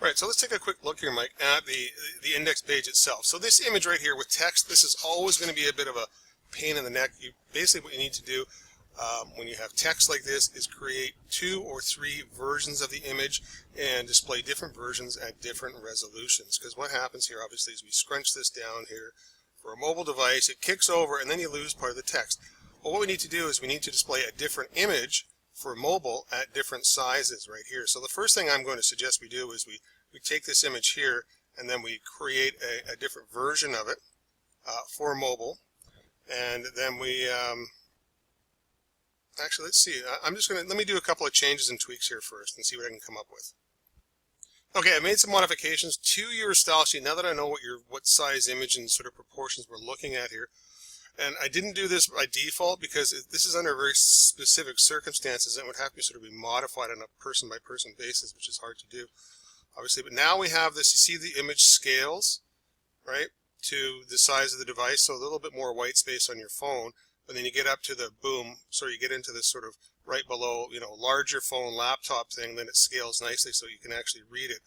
Right, so let's take a quick look here, Mike, at the index page itself. So this image right here with text, this is always going to be a bit of a pain in the neck. Basically what you need to do when you have text like this is create 2 or 3 versions of the image and display different versions at different resolutions. Because what happens here, obviously, is we scrunch this down here for a mobile device, it kicks over, and then you lose part of the text. Well, what we need to do is we need to display a different image for mobile at different sizes right here. So the first thing I'm going to suggest we do is we take this image here and then we create a different version of it for mobile, and then we actually, let's see, let me do a couple of changes and tweaks here first and see what I can come up with. Okay, I made some modifications to your style sheet now that I know what size image and sort of proportions we're looking at here. And I didn't do this by default because this is under very specific circumstances and would have to sort of be modified on a person-by-person basis, which is hard to do, obviously. But now we have this, you see the image scales, right, to the size of the device, so a little bit more white space on your phone. But then you get up to the boom, so you get into this sort of right below, larger phone, laptop thing, then it scales nicely so you can actually read it.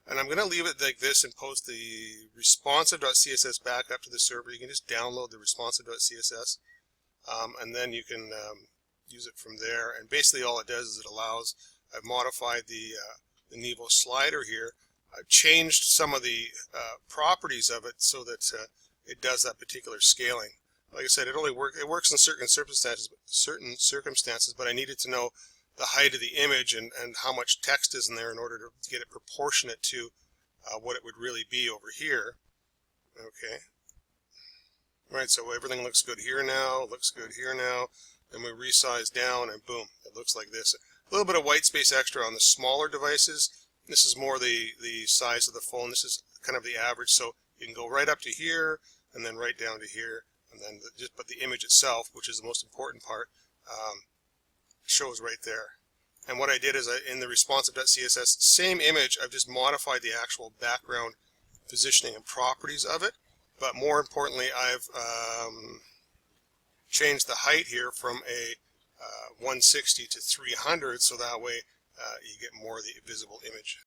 And I'm going to leave it like this and post the responsive.css back up to the server. You can just download the responsive.css, and then you can use it from there. And basically all it does is it allows, I've modified the Nevo slider here. I've changed some of the properties of it so that it does that particular scaling. Like I said, it works in certain circumstances, but I needed to know the height of the image and how much text is in there in order to get it proportionate to what it would really be over here. Okay. Right, so everything looks good here now, looks good here now. Then we resize down and boom, it looks like this. A little bit of white space extra on the smaller devices. This is more the size of the phone. This is kind of the average, so you can go right up to here and then right down to here. And then but the image itself, which is the most important part, shows right there. And what I did is in the responsive.css, same image, I've just modified the actual background positioning and properties of it. But more importantly, I've changed the height here from a 160 to 300, so that way you get more of the visible image.